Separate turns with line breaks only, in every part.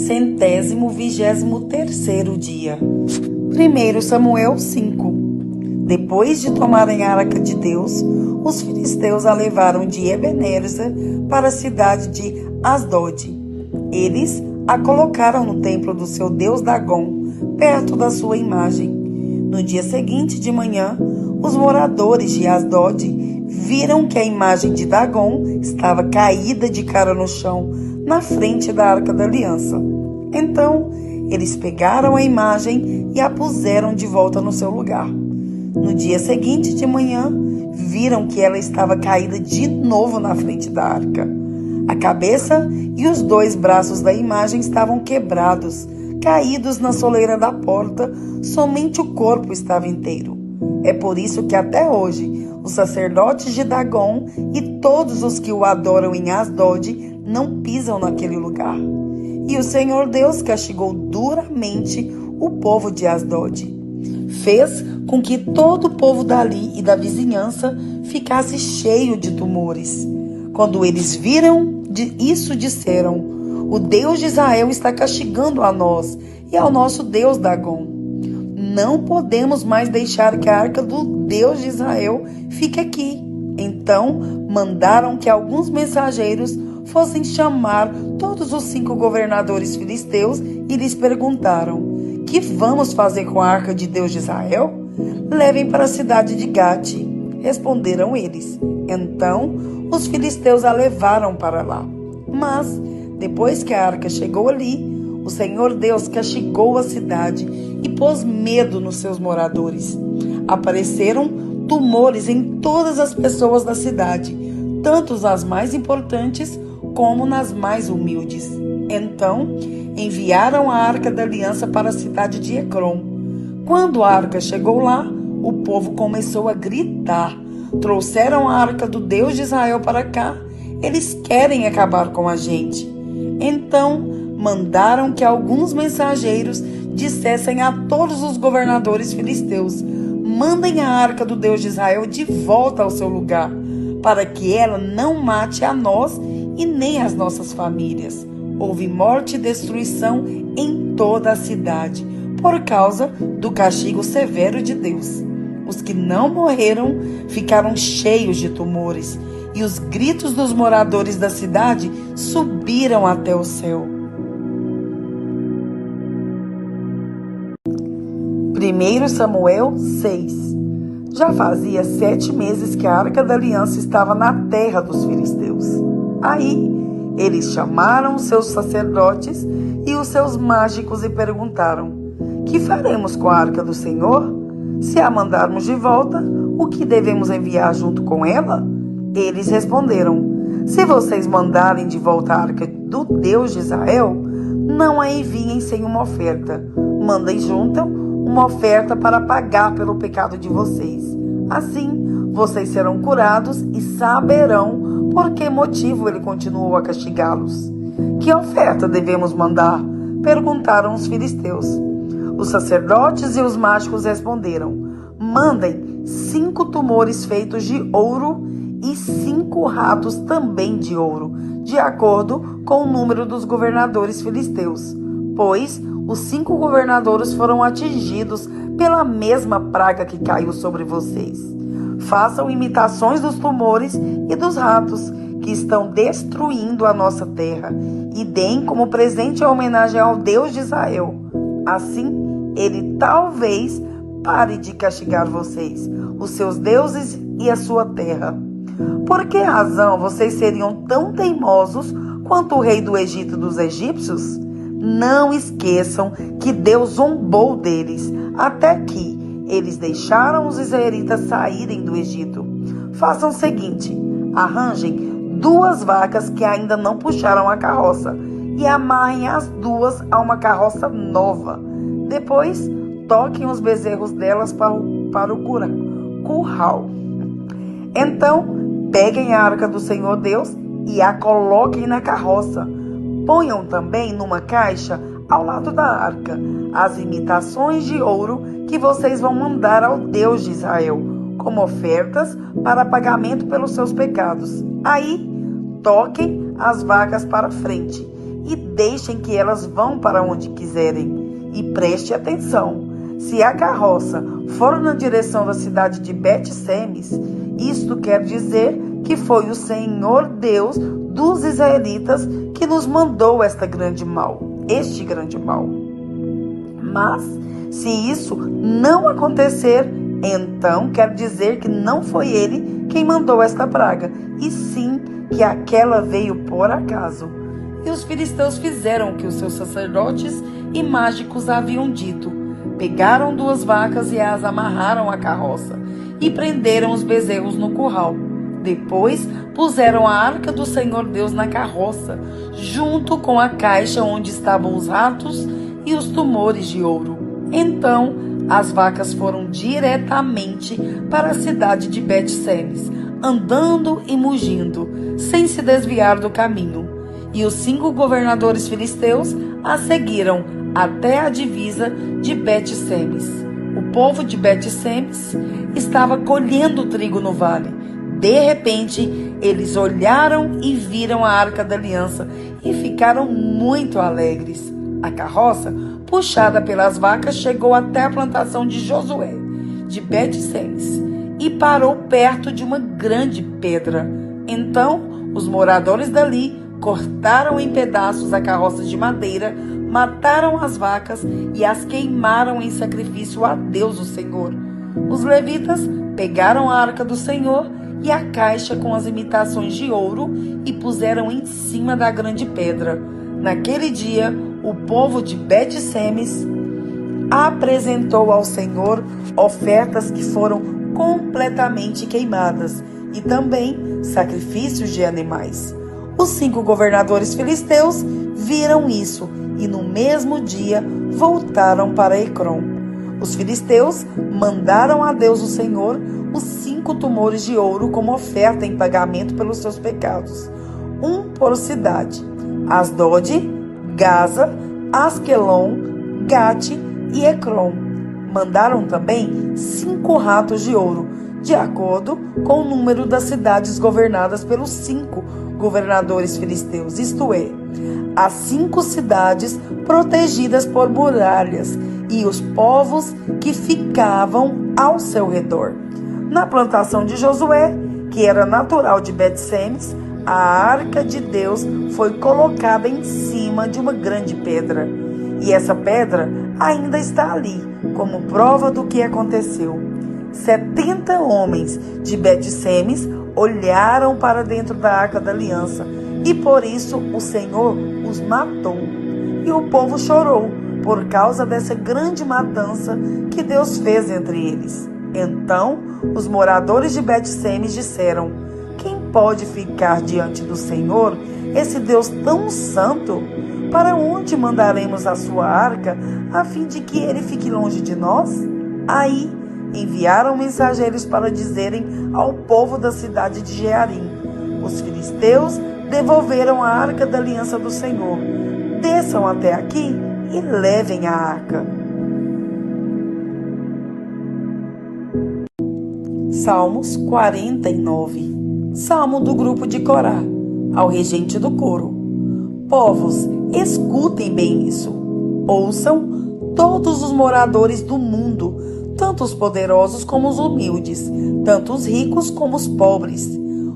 123º dia. 1 Samuel 5. Depois de tomarem a arca de Deus, os filisteus a levaram de Ebenezer para a cidade de Asdod. Eles a colocaram no templo do seu deus Dagom, perto da sua imagem. No dia seguinte de manhã, os moradores de Asdod viram que a imagem de Dagom estava caída de cara no chão, na frente da Arca da Aliança. Então, eles pegaram a imagem e a puseram de volta no seu lugar. No dia seguinte de manhã, viram que ela estava caída de novo na frente da arca. A cabeça e os 2 braços da imagem estavam quebrados, caídos na soleira da porta, somente o corpo estava inteiro. É por isso que até hoje, os sacerdotes de Dagom e todos os que o adoram em Asdod não pisam naquele lugar. E o Senhor Deus castigou duramente o povo de Asdod. Fez com que todo o povo dali e da vizinhança ficasse cheio de tumores. Quando eles viram isso, disseram: o Deus de Israel está castigando a nós e ao nosso Deus Dagom. Não podemos mais deixar que a arca do Deus de Israel fique aqui. Então mandaram que alguns mensageiros fossem chamar todos os 5 governadores filisteus e lhes perguntaram: que vamos fazer com a arca de Deus de Israel? Levem para a cidade de Gate, responderam eles. Então os filisteus a levaram para lá. Mas depois que a arca chegou ali, o Senhor Deus castigou a cidade e pôs medo nos seus moradores. Apareceram tumores em todas as pessoas da cidade, tanto nas mais importantes como nas mais humildes. Então enviaram a arca da aliança para a cidade de Ecrom. Quando a arca chegou lá, o povo começou a gritar: trouxeram a arca do Deus de Israel para cá, eles querem acabar com a gente. Então mandaram que alguns mensageiros dissessem a todos os governadores filisteus: mandem a arca do Deus de Israel de volta ao seu lugar, para que ela não mate a nós e nem as nossas famílias. Houve morte e destruição em toda a cidade, por causa do castigo severo de Deus. Os que não morreram ficaram cheios de tumores, e os gritos dos moradores da cidade subiram até o céu. 1 Samuel 6. Já fazia 7 meses que a arca da aliança estava na terra dos filisteus. Aí eles chamaram os seus sacerdotes e os seus mágicos e perguntaram: que faremos com a arca do Senhor? Se a mandarmos de volta, o que devemos enviar junto com ela? Eles responderam: se vocês mandarem de volta a arca do Deus de Israel, não a enviem sem uma oferta. Mandem junto uma oferta para pagar pelo pecado de vocês. Assim, vocês serão curados e saberão por que motivo ele continuou a castigá-los. Que oferta devemos mandar? Perguntaram os filisteus. Os sacerdotes e os mágicos responderam: mandem 5 tumores feitos de ouro e 5 ratos também de ouro, de acordo com o número dos governadores filisteus, pois os 5 governadores foram atingidos pela mesma praga que caiu sobre vocês. Façam imitações dos tumores e dos ratos que estão destruindo a nossa terra e deem como presente a homenagem ao Deus de Israel. Assim, ele talvez pare de castigar vocês, os seus deuses e a sua terra. Por que razão vocês seriam tão teimosos quanto o rei do Egito dos egípcios? Não esqueçam que Deus zombou deles, até que eles deixaram os israelitas saírem do Egito. Façam o seguinte: arranjem 2 vacas que ainda não puxaram a carroça e amarrem as 2 a uma carroça nova. Depois, toquem os bezerros delas para o curral. Então, peguem a arca do Senhor Deus e a coloquem na carroça. Ponham também numa caixa, ao lado da arca, as imitações de ouro que vocês vão mandar ao Deus de Israel, como ofertas para pagamento pelos seus pecados. Aí, toquem as vacas para frente e deixem que elas vão para onde quiserem. E preste atenção, se a carroça for na direção da cidade de Bet-Semes, isto quer dizer que foi o Senhor Deus dos israelitas que nos mandou este grande mal. Mas, se isso não acontecer, então quer dizer que não foi ele quem mandou esta praga, e sim que aquela veio por acaso. E os filisteus fizeram o que os seus sacerdotes e mágicos haviam dito. Pegaram 2 vacas e as amarraram à carroça, e prenderam os bezerros no curral. Depois puseram a arca do Senhor Deus na carroça, junto com a caixa onde estavam os ratos e os tumores de ouro. Então as vacas foram diretamente para a cidade de Bet-Semes, andando e mugindo, sem se desviar do caminho. E os 5 governadores filisteus a seguiram até a divisa de Bet-Semes. O povo de Bet-Semes estava colhendo trigo no vale. De repente, eles olharam e viram a Arca da Aliança e ficaram muito alegres. A carroça, puxada pelas vacas, chegou até a plantação de Josué, de Bet-Semes, e parou perto de uma grande pedra. Então, os moradores dali cortaram em pedaços a carroça de madeira, mataram as vacas e as queimaram em sacrifício a Deus, o Senhor. Os levitas pegaram a arca do Senhor e a caixa com as imitações de ouro e puseram em cima da grande pedra. Naquele dia, o povo de Bet-Semes apresentou ao Senhor ofertas que foram completamente queimadas e também sacrifícios de animais. Os 5 governadores filisteus viram isso e no mesmo dia voltaram para Ecrom. Os filisteus mandaram a Deus, o Senhor, os 5 tumores de ouro como oferta em pagamento pelos seus pecados, um por cidade: Asdod, Gaza, Asquelon, Gate e Ecrom. Mandaram também 5 ratos de ouro, de acordo com o número das cidades governadas pelos 5 governadores filisteus, isto é, as 5 cidades protegidas por muralhas e os povos que ficavam ao seu redor. Na plantação de Josué, que era natural de Bet-Semes, a arca de Deus foi colocada em cima de uma grande pedra. E essa pedra ainda está ali, como prova do que aconteceu. 70 homens de Bet-Semes olharam para dentro da arca da aliança, e por isso o Senhor os matou. E o povo chorou por causa dessa grande matança que Deus fez entre eles. Então os moradores de Bet-Semes disseram: quem pode ficar diante do Senhor, esse Deus tão santo? Para onde mandaremos a sua arca, a fim de que ele fique longe de nós? Aí enviaram mensageiros para dizerem ao povo da cidade de Jearim: os filisteus devolveram a arca da aliança do Senhor. Desçam até aqui e levem a arca. Salmos 49. Salmo do grupo de Corá, ao regente do coro. Povos, escutem bem isso. Ouçam todos os moradores do mundo, tanto os poderosos como os humildes, tanto os ricos como os pobres.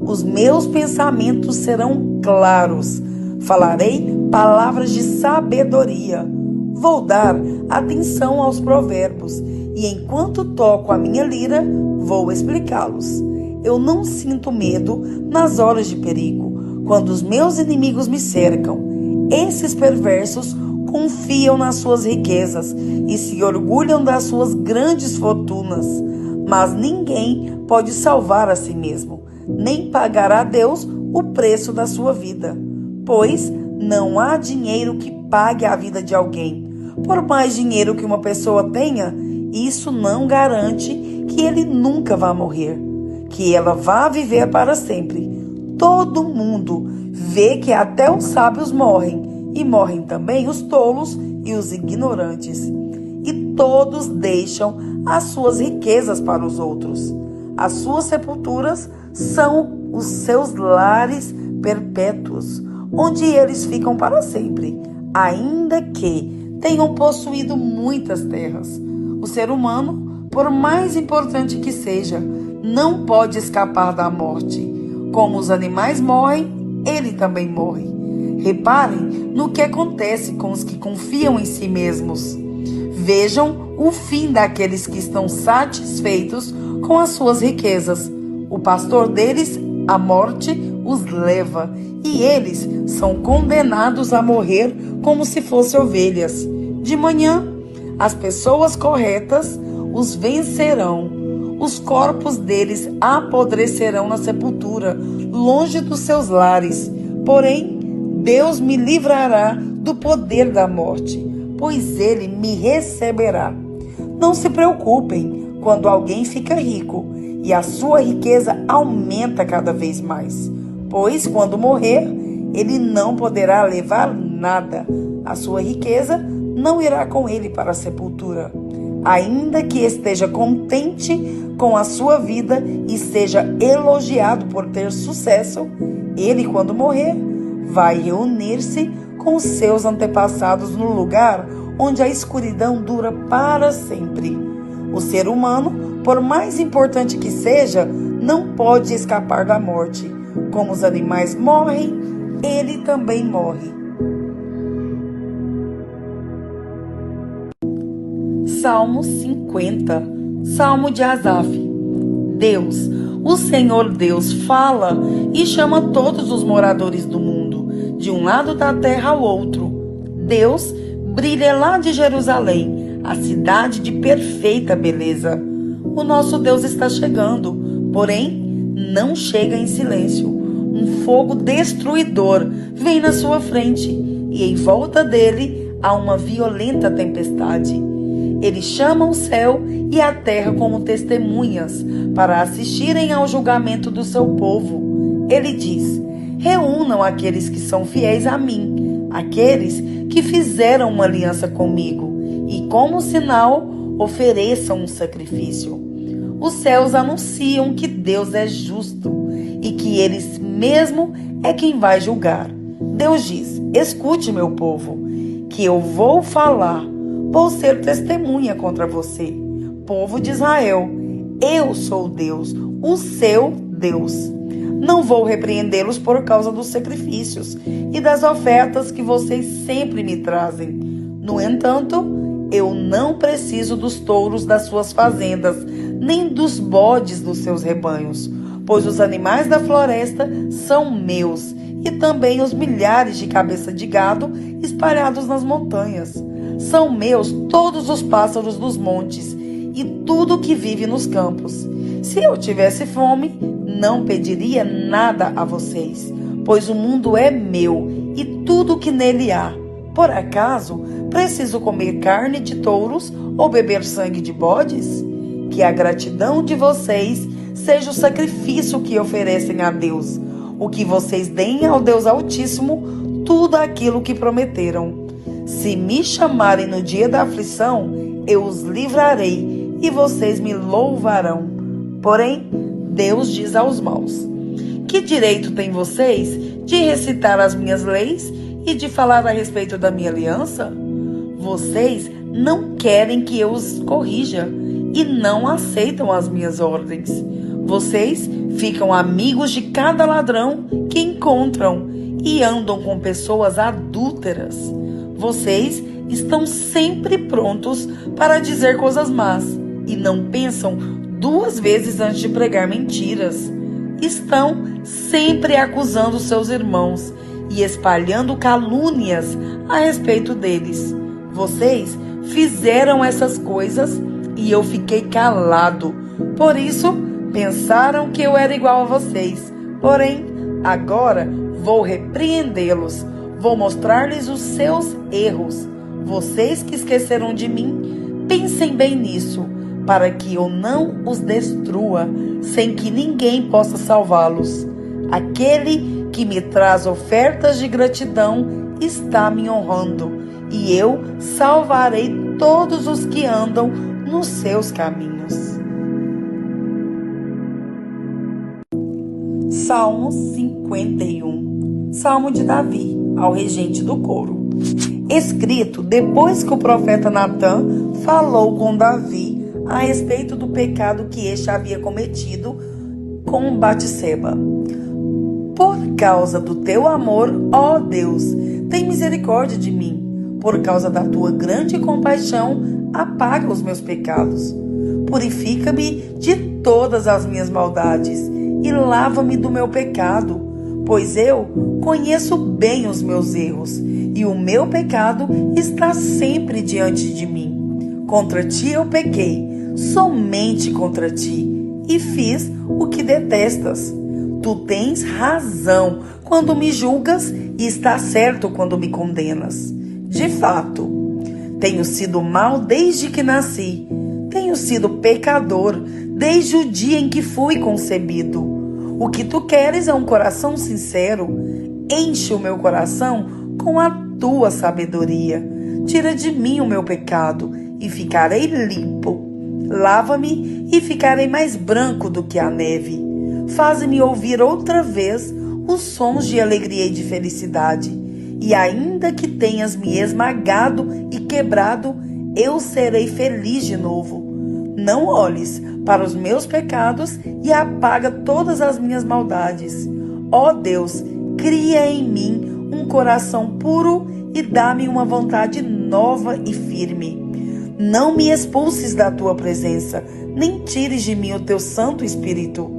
Os meus pensamentos serão claros. Falarei palavras de sabedoria. Vou dar atenção aos provérbios, e enquanto toco a minha lira, vou explicá-los. Eu não sinto medo nas horas de perigo, quando os meus inimigos me cercam. Esses perversos confiam nas suas riquezas e se orgulham das suas grandes fortunas. Mas ninguém pode salvar a si mesmo, nem pagar a Deus o preço da sua vida. Pois não há dinheiro que pague a vida de alguém. Por mais dinheiro que uma pessoa tenha, isso não garante que ele nunca vá morrer, que ela vá viver para sempre. Todo mundo vê que até os sábios morrem, e morrem também os tolos e os ignorantes. E todos deixam as suas riquezas para os outros. As suas sepulturas são os seus lares perpétuos. onde eles ficam para sempre, ainda que tenham possuído muitas terras. O ser humano, por mais importante que seja, não pode escapar da morte. Como os animais morrem, ele também morre. Reparem no que acontece com os que confiam em si mesmos. Vejam o fim daqueles que estão satisfeitos com as suas riquezas. O pastor deles, a morte, os leva, e eles são condenados a morrer como se fossem ovelhas. De manhã, as pessoas corretas os vencerão. Os corpos deles apodrecerão na sepultura, longe dos seus lares. Porém, Deus me livrará do poder da morte, pois ele me receberá. Não se preocupem quando alguém fica rico e a sua riqueza aumenta cada vez mais, pois quando morrer, ele não poderá levar nada. A sua riqueza não irá com ele para a sepultura. Ainda que esteja contente com a sua vida e seja elogiado por ter sucesso, ele, quando morrer, vai reunir-se com os seus antepassados no lugar onde a escuridão dura para sempre. O ser humano, por mais importante que seja, não pode escapar da morte. Como os animais morrem, ele também morre. Salmo 50, Salmo de Asaf. Deus, o Senhor Deus, fala e chama todos os moradores do mundo, de um lado da terra ao outro. Deus brilha lá de Jerusalém, a cidade de perfeita beleza. O nosso Deus está chegando, porém não chega em silêncio. Um fogo destruidor vem na sua frente e em volta dele há uma violenta tempestade. Ele chama o céu e a terra como testemunhas para assistirem ao julgamento do seu povo. Ele diz: reúnam aqueles que são fiéis a mim, aqueles que fizeram uma aliança comigo, e como sinal ofereçam um sacrifício. Os céus anunciam que Deus é justo e que Ele mesmo é quem vai julgar. Deus diz: escute, meu povo, que eu vou falar. Vou ser testemunha contra você, povo de Israel. Eu sou Deus, o seu Deus. Não vou repreendê-los por causa dos sacrifícios e das ofertas que vocês sempre me trazem. No entanto, eu não preciso dos touros das suas fazendas, nem dos bodes dos seus rebanhos, pois os animais da floresta são meus, e também os milhares de cabeças de gado espalhados nas montanhas. São meus todos os pássaros dos montes e tudo que vive nos campos. Se eu tivesse fome, não pediria nada a vocês, pois o mundo é meu e tudo que nele há. Por acaso, preciso comer carne de touros ou beber sangue de bodes? Que a gratidão de vocês seja o sacrifício que oferecem a Deus. O que vocês deem ao Deus Altíssimo, tudo aquilo que prometeram. Se me chamarem no dia da aflição, eu os livrarei e vocês me louvarão. Porém, Deus diz aos maus: que direito têm vocês de recitar as minhas leis e de falar a respeito da minha aliança? Vocês não querem que eu os corrija e não aceitam as minhas ordens. Vocês ficam amigos de cada ladrão que encontram e andam com pessoas adúlteras. Vocês estão sempre prontos para dizer coisas más e não pensam duas vezes antes de pregar mentiras. Estão sempre acusando seus irmãos e espalhando calúnias a respeito deles. Vocês fizeram essas coisas e eu fiquei calado. Por isso, pensaram que eu era igual a vocês. Porém, agora vou repreendê-los. Vou mostrar-lhes os seus erros. Vocês que esqueceram de mim, pensem bem nisso, para que eu não os destrua, sem que ninguém possa salvá-los. Aquele que me traz ofertas de gratidão está me honrando, e eu salvarei todos os que andam nos seus caminhos. Salmo 51. Salmo de Davi, ao regente do coro. Escrito depois que o profeta Natã falou com Davi a respeito do pecado que este havia cometido com Batseba. Por causa do teu amor, ó Deus, tem misericórdia de mim. Por causa da tua grande compaixão, apaga os meus pecados. Purifica-me de todas as minhas maldades e lava-me do meu pecado, pois eu conheço bem os meus erros e o meu pecado está sempre diante de mim. Contra ti eu pequei, somente contra ti, e fiz o que detestas. Tu tens razão quando me julgas e estás certo quando me condenas. De fato, tenho sido mau desde que nasci. Tenho sido pecador desde o dia em que fui concebido. O que tu queres é um coração sincero. Enche o meu coração com a tua sabedoria. Tira de mim o meu pecado e ficarei limpo. Lava-me e ficarei mais branco do que a neve. Faz-me ouvir outra vez os sons de alegria e de felicidade. E ainda que tenhas me esmagado e quebrado, eu serei feliz de novo. Não olhes para os meus pecados e apaga todas as minhas maldades. Ó Deus, cria em mim um coração puro e dá-me uma vontade nova e firme. Não me expulses da tua presença, nem tires de mim o teu Santo Espírito.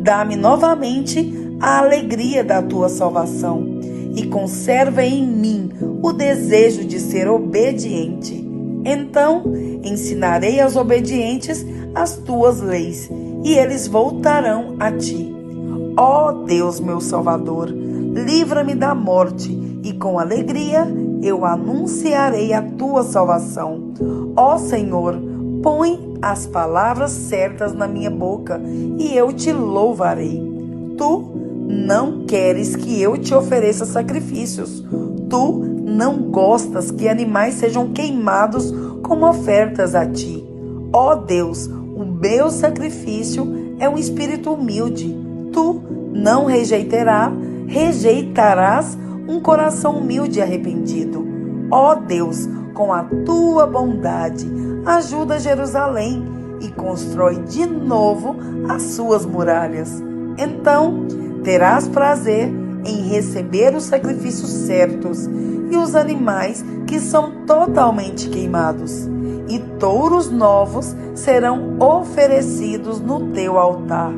Dá-me novamente a alegria da tua salvação e conserva em mim o desejo de ser obediente. Então ensinarei aos obedientes as tuas leis e eles voltarão a ti. Ó Deus, meu Salvador, livra-me da morte e com alegria eu anunciarei a tua salvação. Ó Senhor, põe as palavras certas na minha boca e eu te louvarei. Tu não queres que eu te ofereça sacrifícios. Tu não gostas que animais sejam queimados como ofertas a ti. Ó Deus, o meu sacrifício é um espírito humilde. Tu não rejeitarás um coração humilde e arrependido. Ó Deus, com a tua bondade, ajuda Jerusalém e constrói de novo as suas muralhas. Então terás prazer em receber os sacrifícios certos e os animais que são totalmente queimados, e touros novos serão oferecidos no teu altar.